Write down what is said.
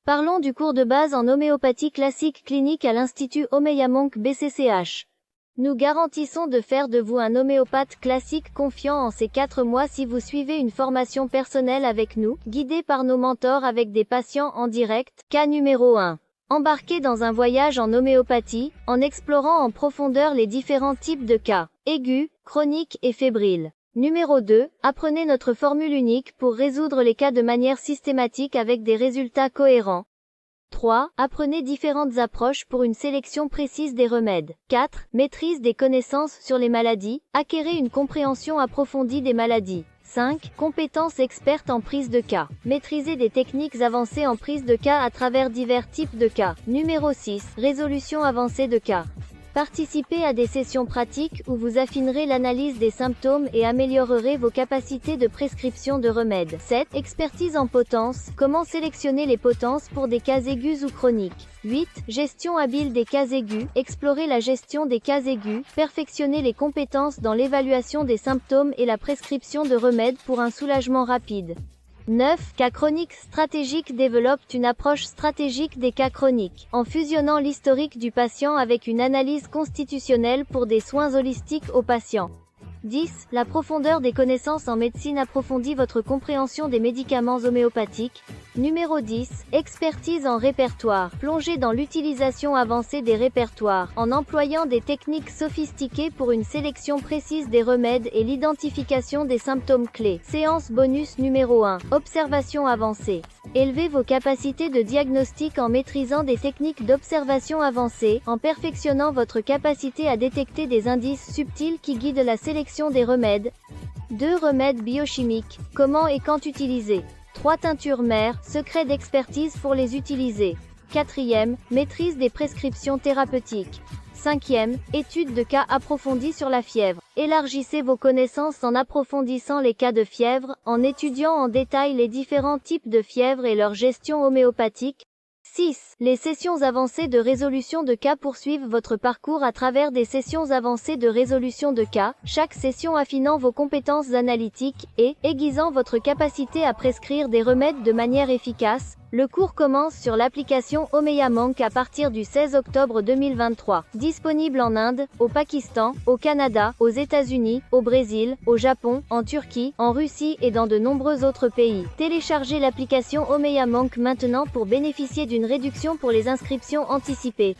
Parlons du cours de base en homéopathie classique clinique à l'Institut Omeyamonk BCCH. Nous garantissons de faire de vous un homéopathe classique confiant en ces 4 mois si vous suivez une formation personnelle avec nous, guidé par nos mentors avec des patients en direct. Cas numéro 1. Embarquez dans un voyage en homéopathie, en explorant en profondeur les différents types de cas, aigus, chroniques et fébriles. Numéro 2. Apprenez notre formule unique pour résoudre les cas de manière systématique avec des résultats cohérents. 3. Apprenez différentes approches pour une sélection précise des remèdes. 4. Maîtrise des connaissances sur les maladies, acquérez une compréhension approfondie des maladies. 5. Compétences expertes en prise de cas. Maîtrisez des techniques avancées en prise de cas à travers divers types de cas. Numéro 6. Résolution avancée de cas. Participez à des sessions pratiques où vous affinerez l'analyse des symptômes et améliorerez vos capacités de prescription de remèdes. 7. Expertise en potence. Comment sélectionner les potences pour des cas aigus ou chroniques. 8. Gestion habile des cas aigus. Explorez la gestion des cas aigus. Perfectionnez les compétences dans l'évaluation des symptômes et la prescription de remèdes pour un soulagement rapide. 9. Cas chroniques stratégiques. Développe une approche stratégique des cas chroniques, en fusionnant l'historique du patient avec une analyse constitutionnelle pour des soins holistiques aux patients. 10. La profondeur des connaissances en médecine approfondit votre compréhension des médicaments homéopathiques. Numéro 10. Expertise en répertoire. Plongez dans l'utilisation avancée des répertoires, en employant des techniques sophistiquées pour une sélection précise des remèdes et l'identification des symptômes clés. Séance bonus numéro 1. Observation avancée. Élevez vos capacités de diagnostic en maîtrisant des techniques d'observation avancée, en perfectionnant votre capacité à détecter des indices subtils qui guident la sélection des remèdes. 2. Remèdes biochimiques. Comment et quand utiliser. 3. Teintures mères, secrets d'expertise pour les utiliser. 4. Maîtrise des prescriptions thérapeutiques. 5. Étude de cas approfondie sur la fièvre. Élargissez vos connaissances en approfondissant les cas de fièvre, en étudiant en détail les différents types de fièvre et leur gestion homéopathique. 6. Les sessions avancées de résolution de cas poursuivent votre parcours à travers des sessions avancées de résolution de cas, chaque session affinant vos compétences analytiques et aiguisant votre capacité à prescrire des remèdes de manière efficace. Le cours commence sur l'application Omeyamonk à partir du 16 octobre 2023. Disponible en Inde, au Pakistan, au Canada, aux États-Unis, au Brésil, au Japon, en Turquie, en Russie et dans de nombreux autres pays. Téléchargez l'application Omeyamonk maintenant pour bénéficier d'une réduction pour les inscriptions anticipées.